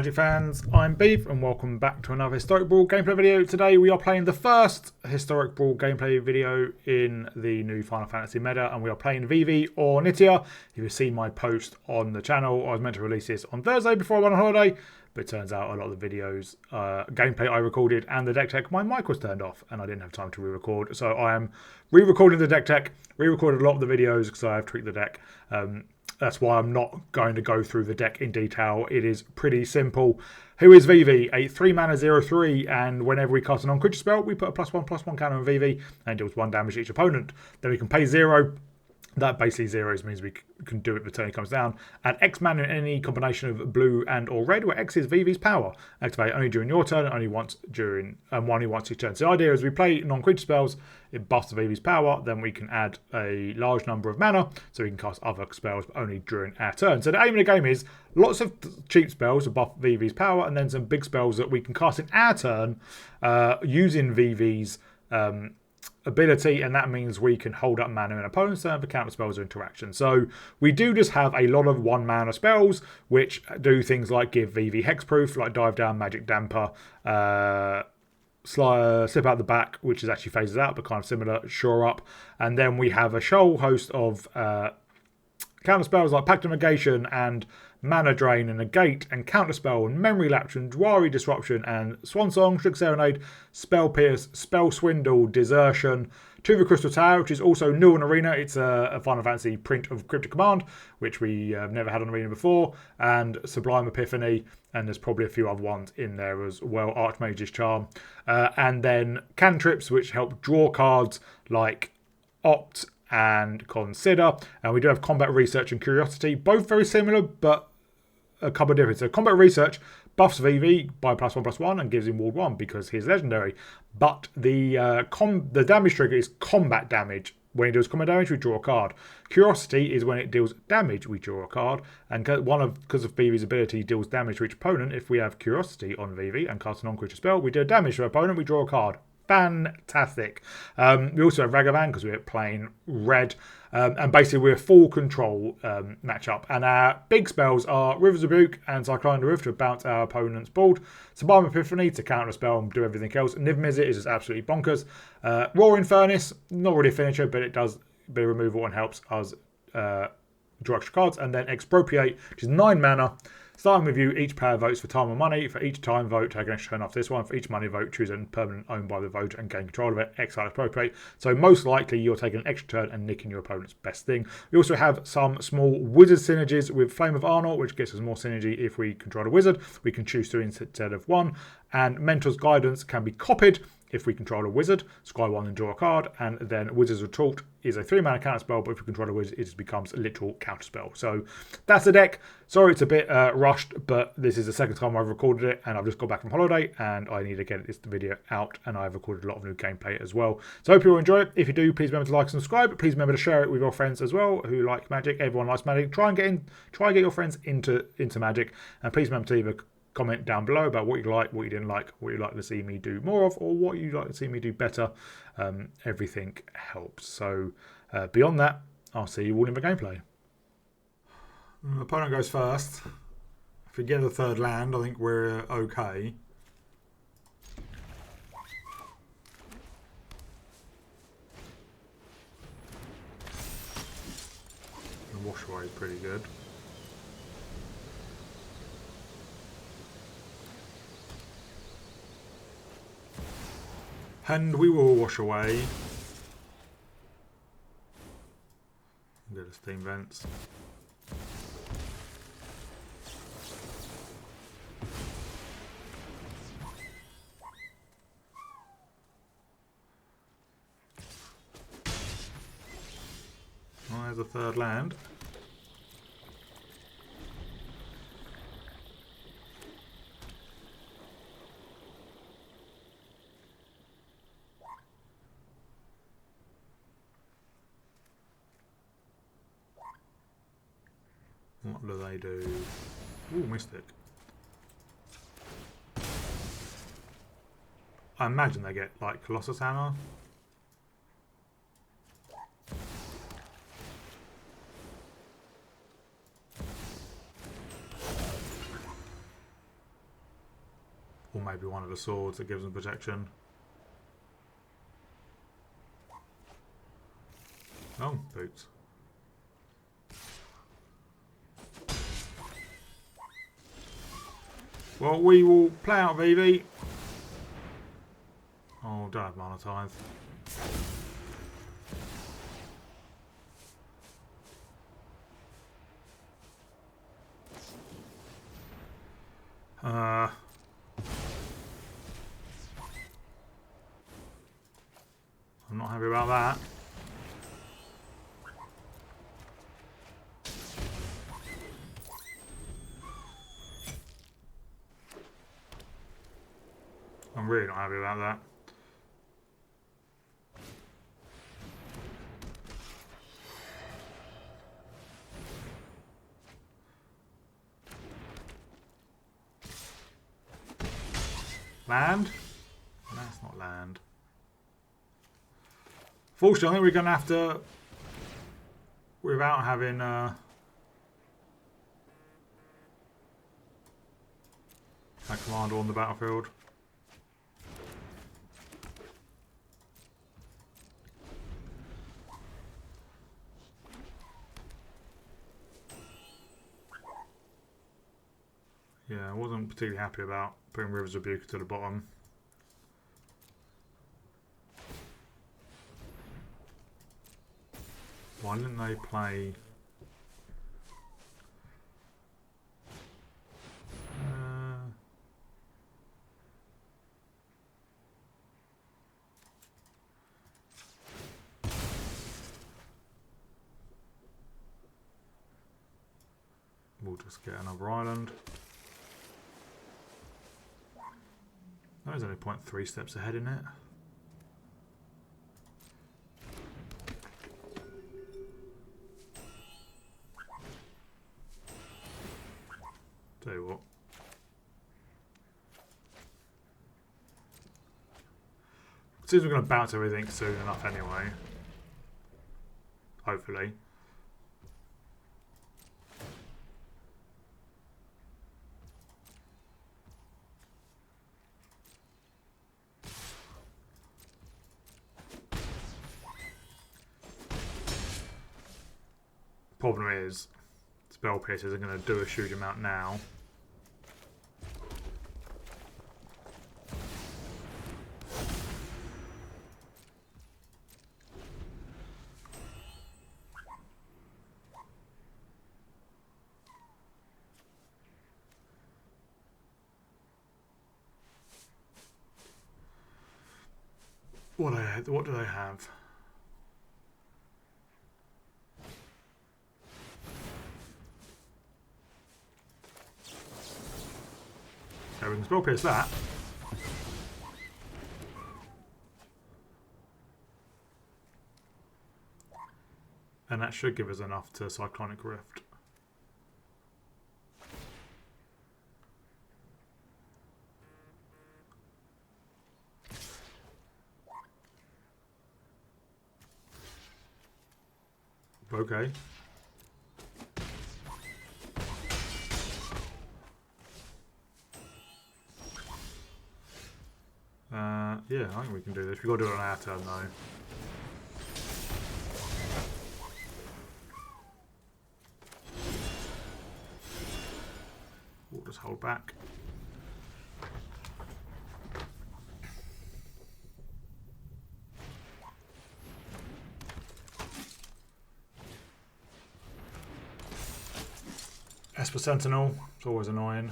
Magic fans, I'm Beef and welcome back to another Historic Brawl gameplay video. Today we are playing the first Historic Brawl gameplay video in the new Final Fantasy meta, and we are playing Vivi Ornitier. If you've seen my post on the channel, I was meant to release this on Thursday before I went on holiday, but it turns out a lot of the videos, gameplay I recorded and the deck tech, my mic was turned off and I didn't have time to re-record. So I am re-recording the deck tech, re-recorded a lot of the videos because I have tweaked the deck. That's why I'm not going to go through the deck in detail. It is pretty simple. Who is Vivi? A 3-mana 0/3, and whenever we cast a non-creature spell, we put a +1/+1 counter on Vivi and deals 1 damage to each opponent. Then we can pay 0. That basically zeros means we can do it the turn it comes down. Add X mana in any combination of blue and or red, where X is Vivi's power. Activate only during your turn, only once during only once each turn. So the idea is we play non-creature spells, it buffs Vivi's power, then we can add a large number of mana, so we can cast other spells, but only during our turn. So the aim of the game is lots of cheap spells to buff Vivi's power, and then some big spells that we can cast in our turn using Vivi's ability, and that means we can hold up mana in opponent's turn for counter spells or interaction. So we do just have a lot of 1 mana spells which do things like give Vivi hexproof, like Dive Down, Magic Damper, Slip Out the Back, which is actually phases out but kind of similar, Shore Up, and then we have a whole host of counter spells like Pact of Negation and Mana Drain and Negate and Counterspell and Memory Lapse and Dwari Disruption and Swansong, Shriek Serenade, Spell Pierce, Spell Swindle, Desertion, to the Crystal Tower, which is also new in Arena. It's a Final Fantasy print of Cryptic Command, which we have never had on Arena before, and Sublime Epiphany, and there's probably a few other ones in there as well, Archmage's Charm, and then cantrips, which help draw cards like Opt and Consider, and we do have Combat Research and Curiosity, both very similar, but a couple of differences. So Combat Research buffs Vivi by +1/+1 and gives him Ward 1 because he's legendary, but the damage trigger is combat damage. When it deals combat damage, we draw a card. Curiosity is when it deals damage, we draw a card, and because of Vivi's ability deals damage to each opponent, if we have Curiosity on Vivi and cast a non-creature spell, we deal damage to our opponent, we draw a card. Fantastic. We also have Ragavan because we're playing red, and basically we're full control matchup, and our big spells are River's Rebuke and Cyclone the Rift to bounce our opponent's board, Sublime Epiphany to counter a spell and do everything else, Niv Mizzet is just absolutely bonkers, Roaring Furnace, not really a finisher, but it does a bit of removal and helps us draw extra cards, and then Expropriate, which is 9 mana. Starting with you, each player votes for time and money. For each time vote, take an extra turn off this one. For each money vote, choose a permanent owned by the voter and gain control of it. Exile Expropriate. So most likely you're taking an extra turn and nicking your opponent's best thing. We also have some small wizard synergies with Flame of Arnor, which gets us more synergy if we control a wizard. We can choose 2 instead of 1. And Mentor's Guidance can be copied if we control a wizard, scry 1 and draw a card, and then Wizard's Retort is a 3-mana counter spell, but if we control a wizard, it just becomes a literal counter spell. So that's the deck. Sorry it's a bit rushed, but this is the second time I've recorded it, and I've just got back from holiday, and I need to get this video out, and I've recorded a lot of new gameplay as well. So I hope you all enjoy it. If you do, please remember to like and subscribe. Please remember to share it with your friends as well who like Magic. Everyone likes Magic. Try and get your friends into Magic, and please remember to leave a comment down below about what you like, what you didn't like, what you'd like to see me do more of, or what you'd like to see me do better. Everything helps. So beyond that, I'll see you all in the gameplay. Opponent goes first. If we get the 3rd land, I think we're okay. The wash away is pretty good. And we will wash away. Do the steam vents. Well, there's a 3rd land. What do they do? Ooh, Mystic. I imagine they get like Colossus Hammer. Or maybe one of the swords that gives them protection. Oh, boots. Well, we will play out Vivi. Oh, don't have monetize. I'm not happy about that. I'm really not happy about that. Land? That's not land. Fortunately, I think we're going to have to, without having a commander on the battlefield. Yeah, I wasn't particularly happy about putting River's Rebuker to the bottom. Why didn't they play... We'll just get another island. There's only 0.3 steps ahead in it. Tell you what. Seems we're going to bounce everything soon enough anyway. Hopefully. Problem is, Spell Pierce isn't going to do a huge amount now. What do they have? Okay, we can Spell Pierce that. And that should give us enough to Cyclonic Rift. Okay. Yeah, I think we can do this. We've got to do it on our turn though. We'll just hold back. Esper Sentinel, it's always annoying.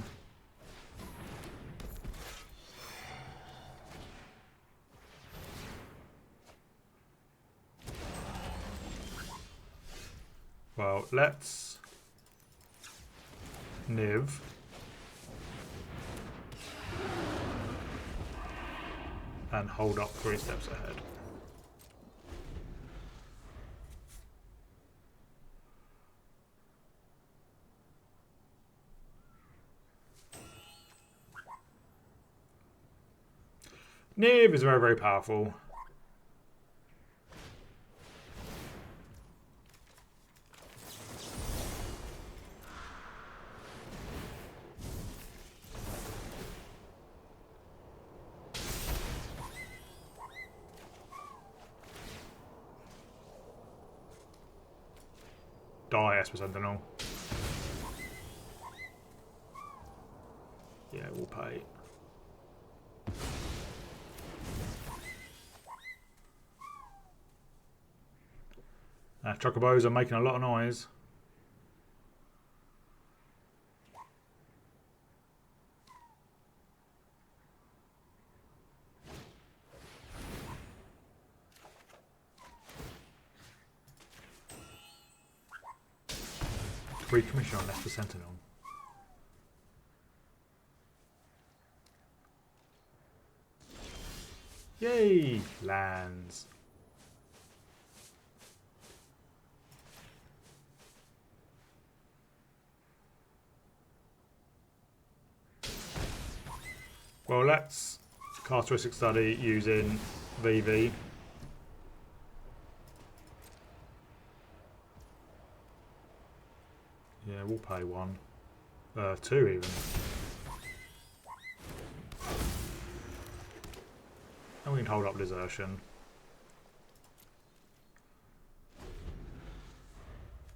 Well, let's Niv. And hold up 3 steps ahead. Niv is very, very powerful. die, Esper Sentinel. Yeah, we'll pay. Chocobos are making a lot of noise. Free commission on Esper Sentinel. Yay! Lands. Well, let's cast Ristic Study using Vivi. Yeah, we'll pay 1. 2 even. And we can hold up Desertion.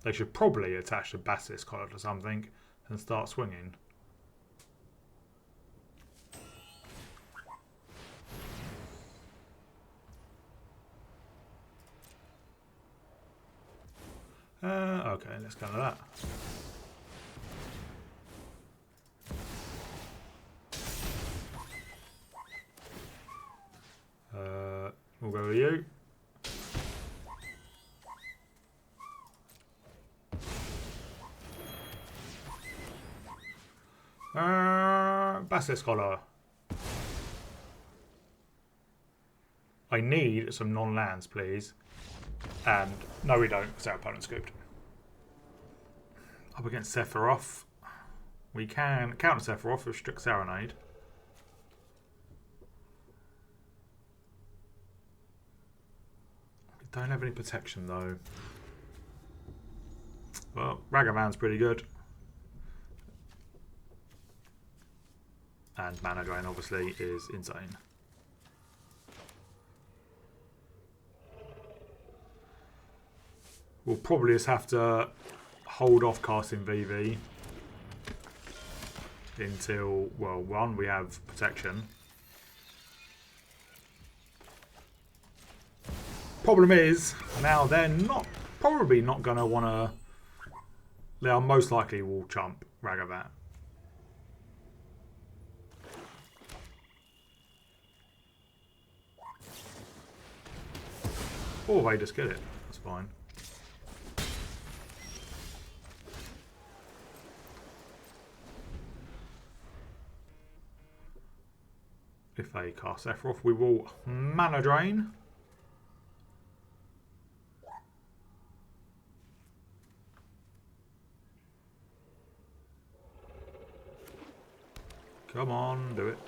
They should probably attach the Basilisk collar to something and start swinging. Okay, let's go to that. We'll go with you. Basilisk collar. I need some non-lands, please. And no, we don't, because our opponent scooped. Up against Sephiroth. We can counter Sephiroth with Strict Serenade. We don't have any protection though. Well, Ragavan's pretty good. And Mana Drain obviously is insane. We'll probably just have to hold off casting VV until, well, 1, we have protection. Problem is, now they're probably not going to want to, they are most likely will chump Ragavan. Or they just get it, that's fine. If they cast Sephiroth, we will Mana Drain. Come on, do it.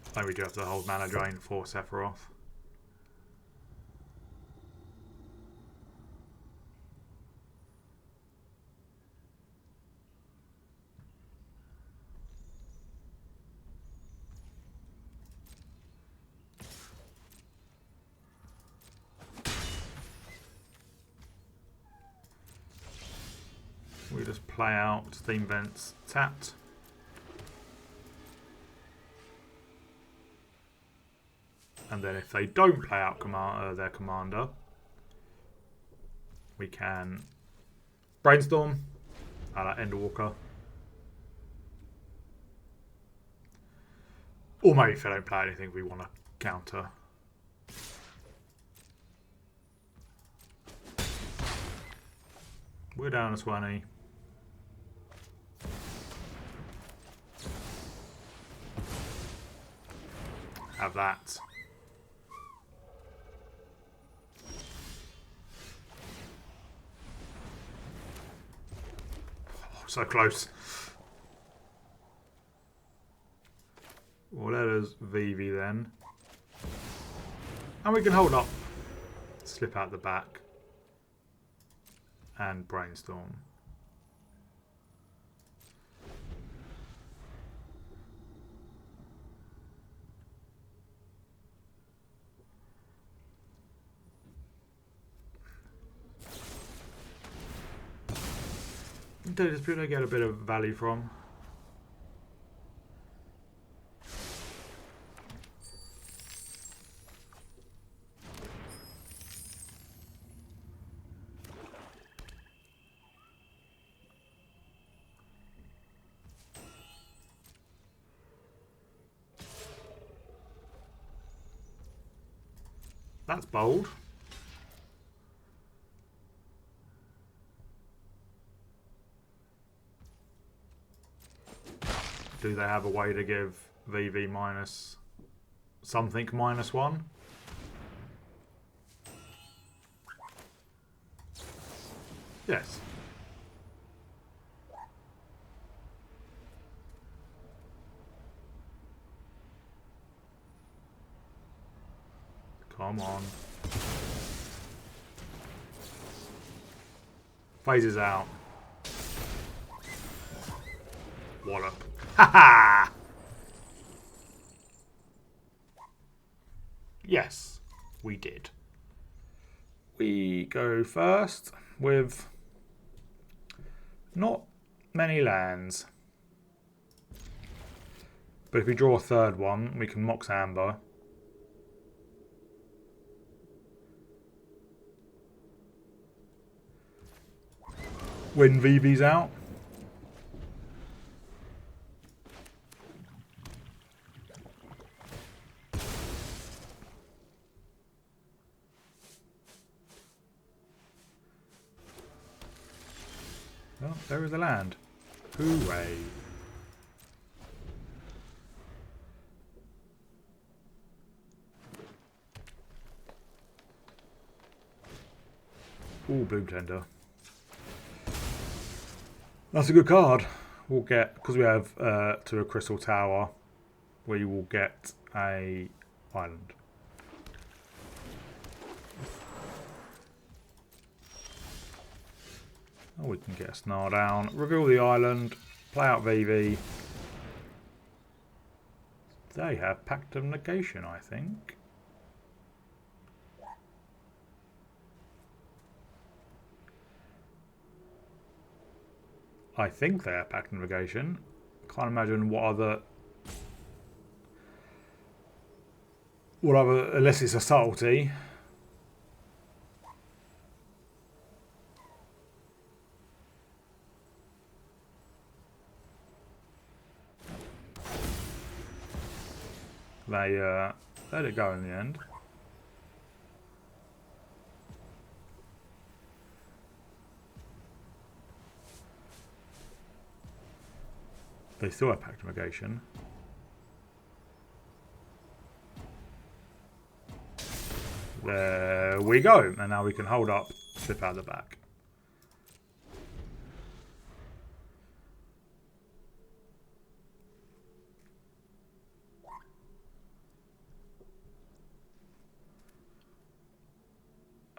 I think we do have to hold Mana Drain for Sephiroth. We just play out Steam Vents tapped. And then if they don't play out their commander, we can Brainstorm a la Endwalker. Or maybe if they don't play anything we want to counter. We're down to 20. Have that. Oh, so close. Well, let us Vivi then. And we can hold up. Slip out the back. And Brainstorm. Winter Dispute I get a bit of value from. That's bold. Do they have a way to give Vivi minus something -1? Yes. Come on. Phases out. Wallop. Ha! Yes, we did. We go first with not many lands. But if we draw a third one, we can Mox Amber. When Vivi's out. Well, there is the land. Hooray. Ooh, Bloom Tender. That's a good card. We'll get, because we have to a Crystal Tower, we will get a island. Oh, we can get a Snarl down, reveal the island, play out Vivi. They have Pact of Negation, I think. I think they have Pact of Negation. Can't imagine what other... unless it's a subtlety. They let it go in the end. They still have Pact of Negation. There we go. And now we can hold up, slip out the back.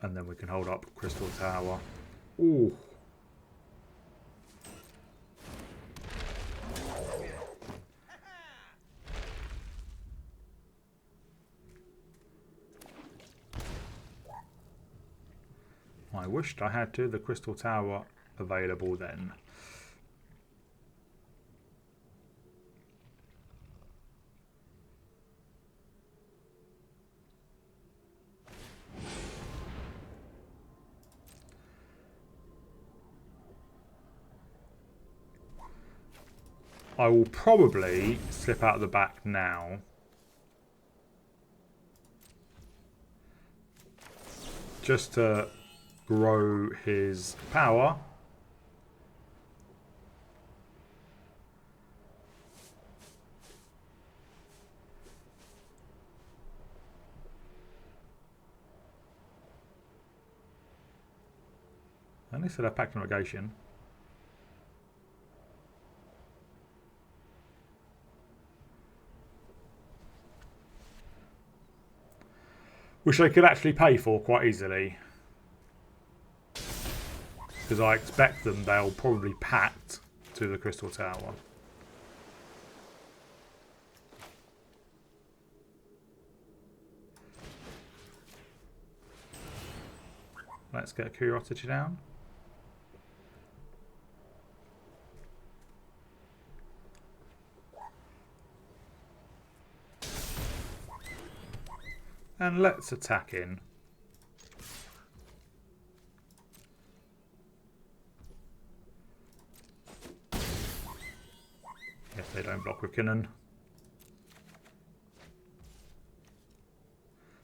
And then we can hold up Crystal Tower. Ooh. I wished I had the Crystal Tower available then. I will probably slip out the back now. Just to grow his power. And they still have Pact of Negation. Which they could actually pay for quite easily. Because I expect they'll probably pact to the Crystal Tower. Let's get a Curiosity down. And let's attack in. Yes, they don't block with Kinnan.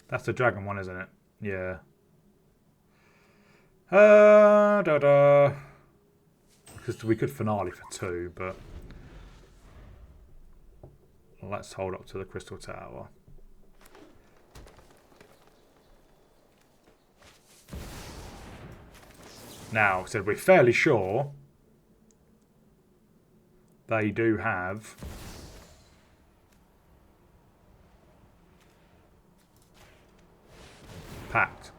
That's the dragon one, isn't it? Yeah. Because we could finale for 2, but let's hold up to the Crystal Tower. Now, so we're fairly sure they do have Pact.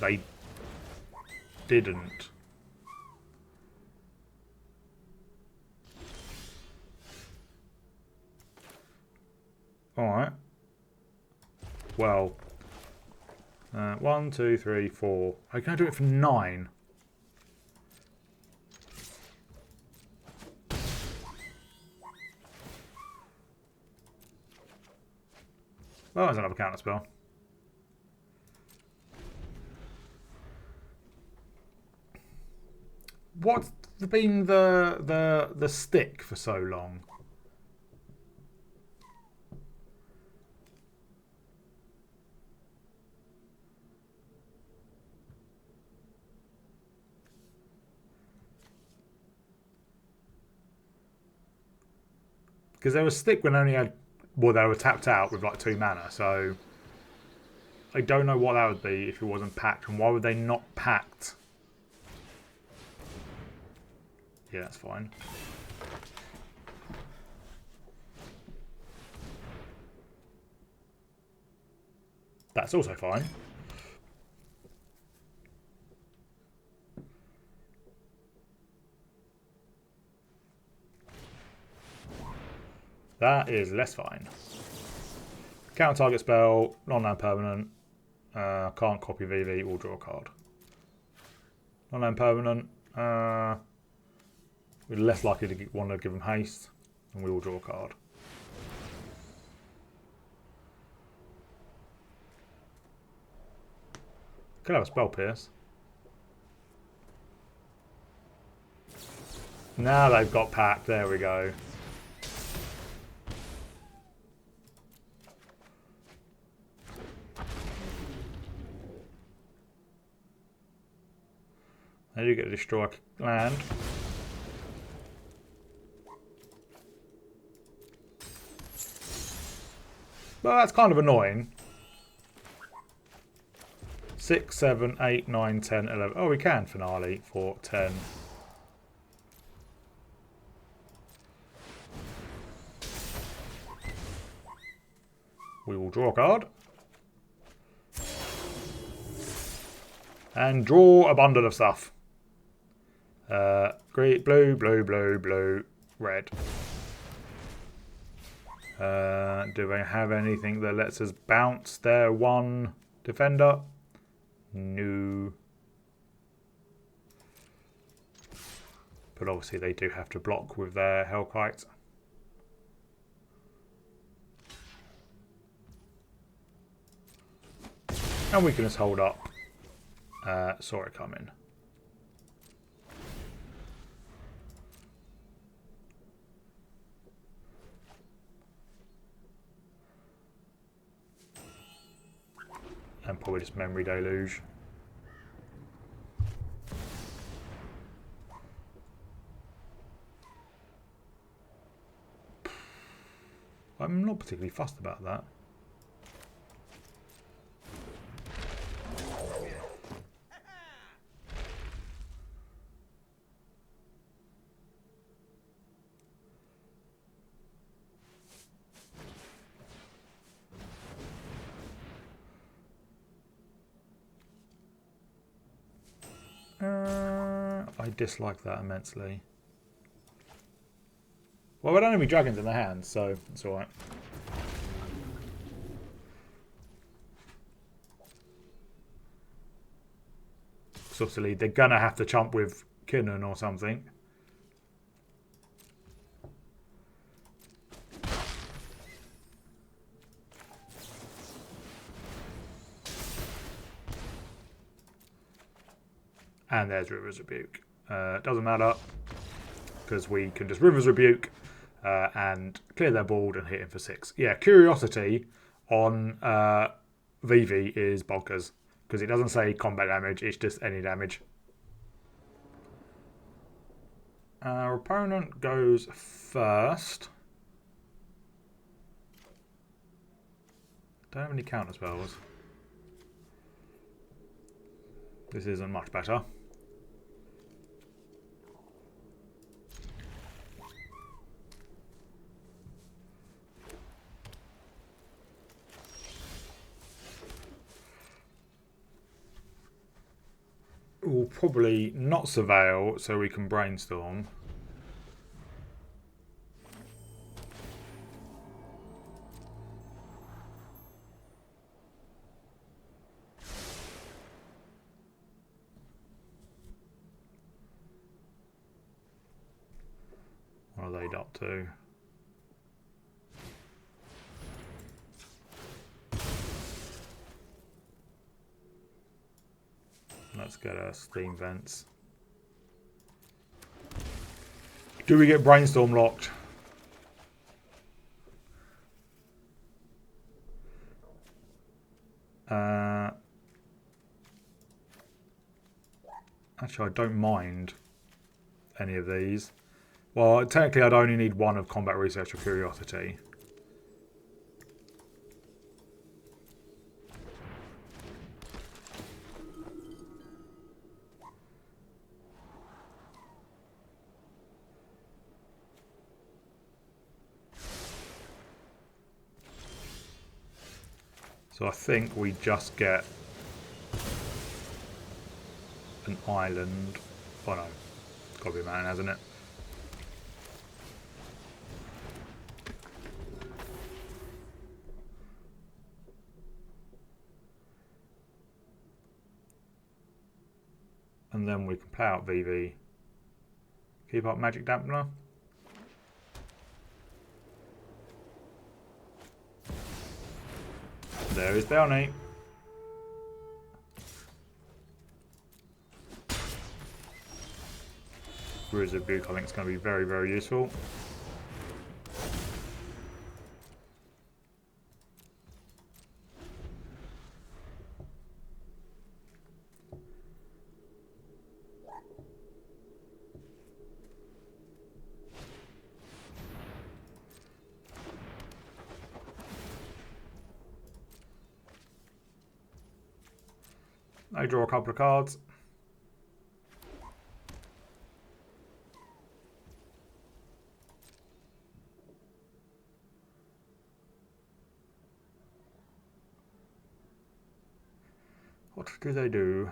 They didn't. Alright. Well. 1, 2, 3, 4. I can do it for 9. Oh, there's another counter spell. What's been the stick for so long? Because there was stick when only had, well, they were tapped out with like 2 mana, so I don't know what that would be if it wasn't packed, and why would they not packed? Yeah, that's fine. That's also fine. That is less fine. Counter target spell, non-land permanent. Can't copy Vivi or draw a card. Non-land permanent. We're less likely to want to give them haste, and we will draw a card. Could have a spell pierce. Now they've got packed. There we go. They do get to destroy land. Well, that's kind of annoying. 6, 7, 8, 9, 10, 11. Oh, we can finale for 10. We will draw a card. And draw a bundle of stuff. Green, blue, blue, blue, blue, red. Do they have anything that lets us bounce their 1 defender? No. But obviously they do have to block with their Hellkite. And we can just hold up. Saw it coming. And probably just memory deluge. I'm not particularly fussed about that. I dislike that immensely. Well, we don't have any dragons in their hands, so it's alright. So obviously they're going to have to chump with Kinnan or something. And there's River's Rebuke. Doesn't matter, because we can just River's Rebuke and clear their board and hit him for 6. Yeah, Curiosity on Vivi is bonkers, because it doesn't say combat damage, it's just any damage. Our opponent goes first. Don't have any counter spells. This isn't much better. We'll probably not surveil so we can brainstorm. What are they up to? Let's get our steam vents. Do we get brainstorm locked? Actually, I don't mind any of these. Well, technically, I'd only need one of Combat Research or Curiosity. So I think we just get an island. Oh no, it's got to be a man, hasn't it? And then we can play out Vivi. Keep up Magic Dampener. There is Bounty. Bruiser Rebuke, I think it's going to be very, very useful. I draw a couple of cards. What do they do?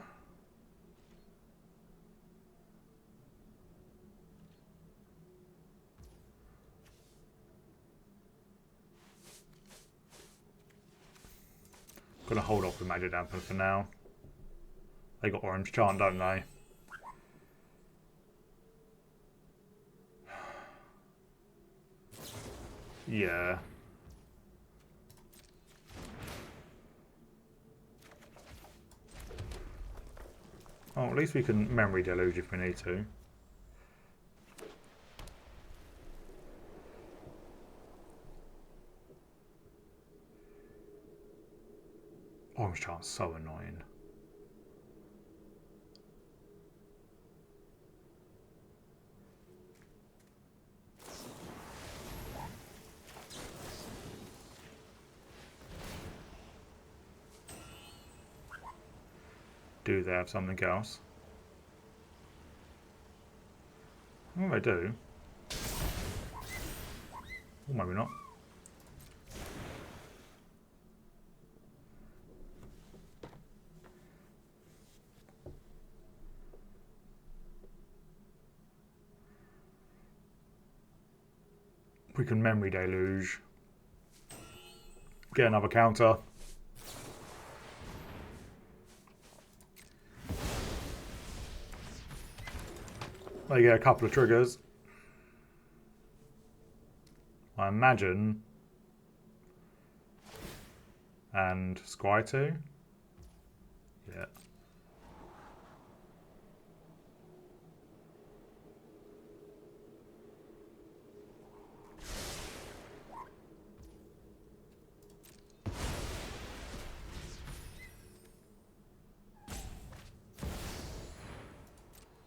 Gonna hold off with Magic Dampener for now. They got Orange Chant, don't they? Yeah. Oh, at least we can Memory Deluge if we need to. Orange Chant's so annoying. Do they have something else? Oh, they do. Or maybe not. We can Memory Deluge. Get another counter. They get a couple of triggers. I imagine. And Scry 2. Yeah.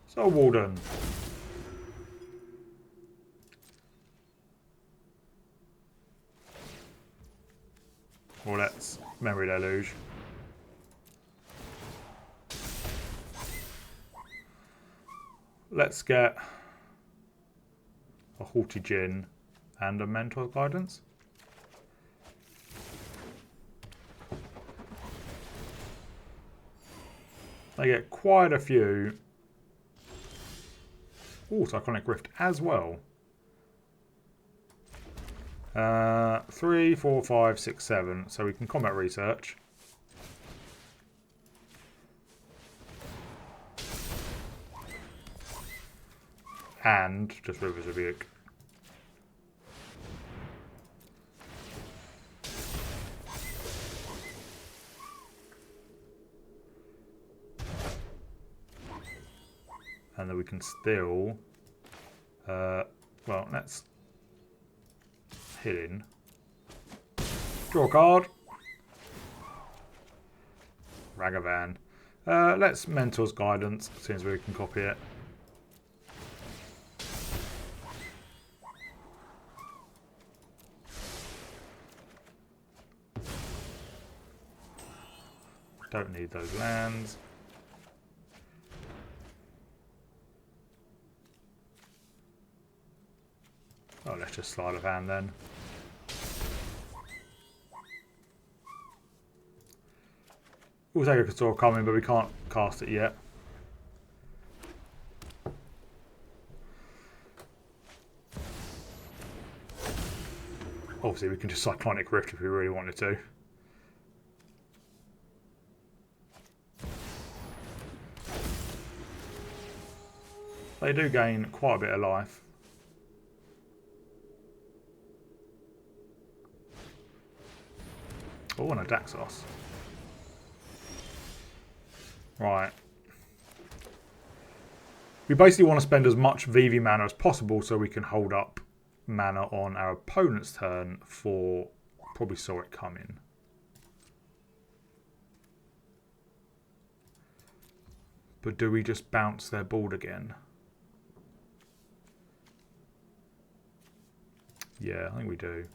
So Walden. Well, let's Memory Deluge. Let's get a Haughty Djinn and a Mentor's Guidance. They get quite a few. Oh, Cyclonic Rift as well. 3, 4, 5, 6, 7. So we can combat research. And just River's Rebuke. And then we can still, well, let's hit in. Draw a card. Ragavan. Let's Mentor's Guidance, as soon as we can copy it. Don't need those lands. Oh, let's just slide of hand then. We'll take a Castor coming, but we can't cast it yet. Obviously, we can just Cyclonic Rift if we really wanted to. They do gain quite a bit of life. Oh, and a Daxos. Right. We basically want to spend as much Vivi mana as possible so we can hold up mana on our opponent's turn for... Probably saw it coming. But do we just bounce their board again? Yeah, I think we do.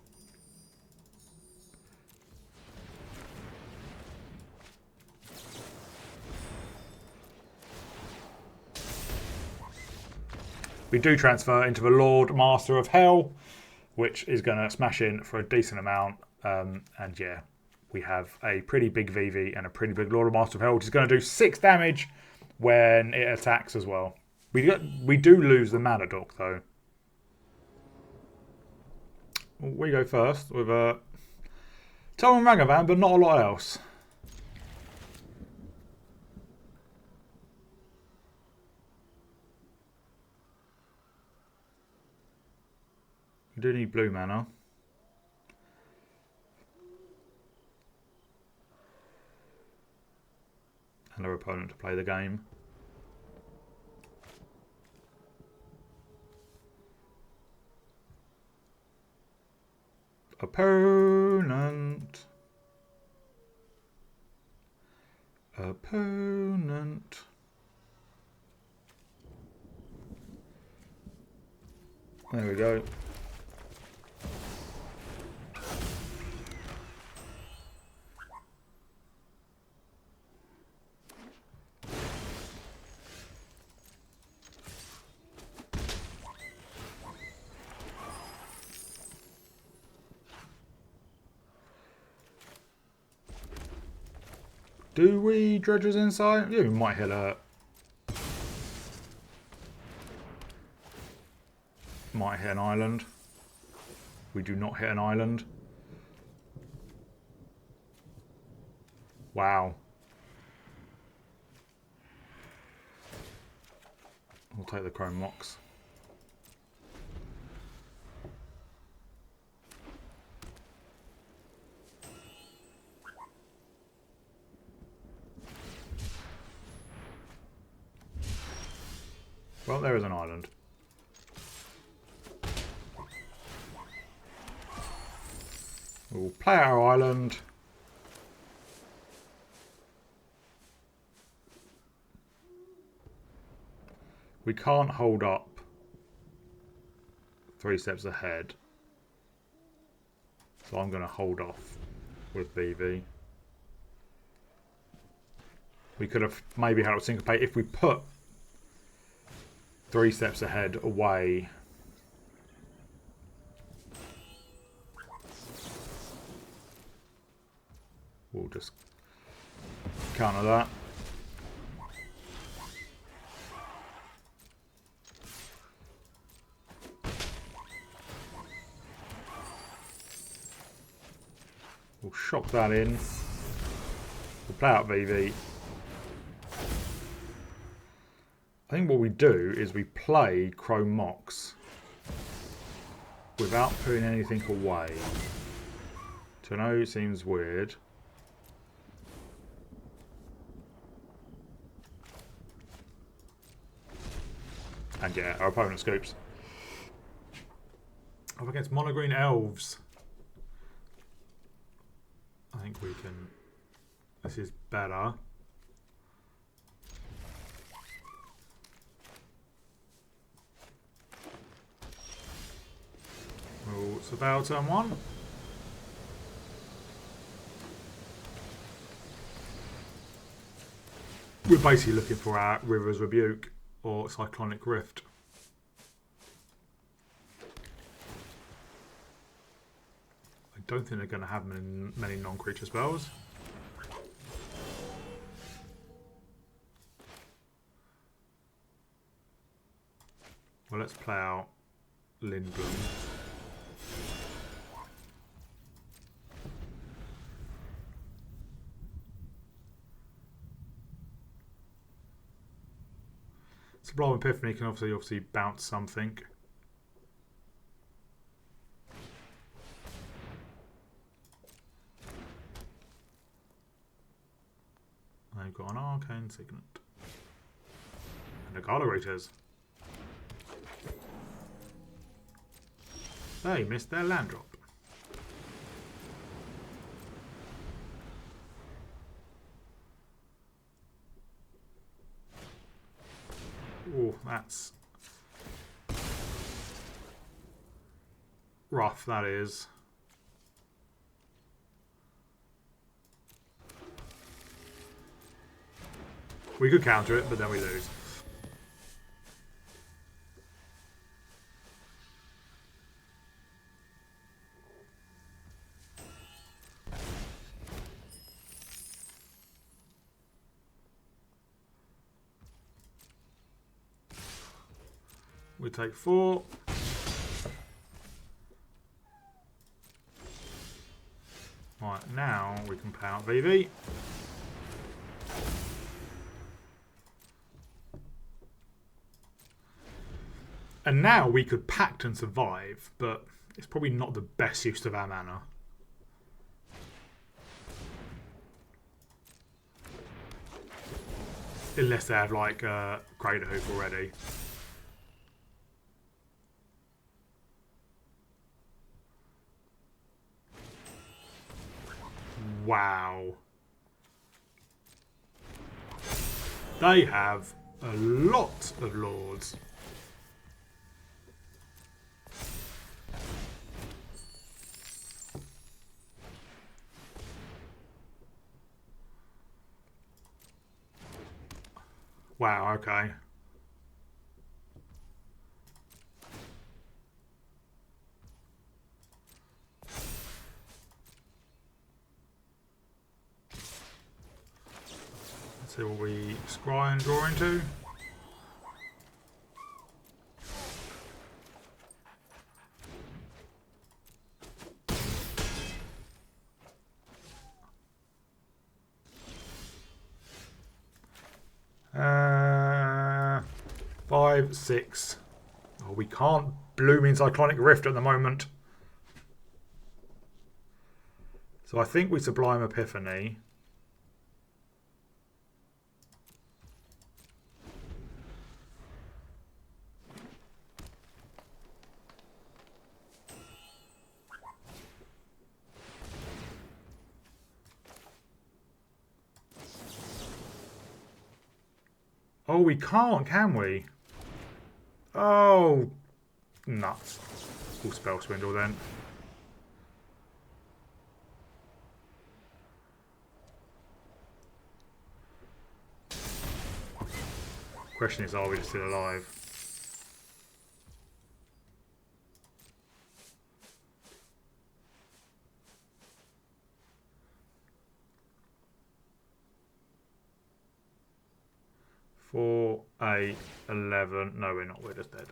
We do transfer into the Lord Master of Hell, which is going to smash in for a decent amount. And yeah, we have a pretty big Vivi and a pretty big Lord Master of Hell, which is going to do 6 damage when it attacks as well. We do lose the mana dock though. We go first with a Tome and Ragavan, but not a lot else. We do need blue mana. And our opponent to play the game. Opponent. Opponent. There we go. Do we Dredger's Insight? Yeah, we might hit a... Might hit an island. We do not hit an island. Wow. We'll take the Chrome Mox. Well, there is an island. We'll play our island. We can't hold up 3 steps ahead. So I'm going to hold off with Vivi. We could have maybe had it syncopate if we put 3 steps ahead away. We'll just counter that. We'll shock that in. We'll play out Vivi. I think what we do is we play Chrome Mox without putting anything away. So I know it seems weird. And yeah, our opponent scoops. Up against mono green elves. I think we can. This is better. We'll surveil turn 1. We're basically looking for our River's Rebuke or Cyclonic Rift. I don't think they're going to have many non-creature spells. Well, let's play out Lindblom. Sublime Epiphany can obviously bounce something. I've got an Arcane Signet. And a Garderators. They missed their land drop. Oh, that's rough, that is. We could counter it, but then we lose. We take 4. Right, now we can play out Vivi. And now we could pact and survive, but it's probably not the best use of our mana. Unless they have like Crater Hoof already. Wow. They have a lot of lords. Wow, okay. Let's see what we scry and draw into. 5, 6. Oh, we can't Blooming Cyclonic Rift at the moment. So I think we Sublime Epiphany. Oh, we can't, can we? Oh, nuts. We'll Spell Swindle then. Question is, are we still alive? Four, 8, 11. No, we're not. We're just dead.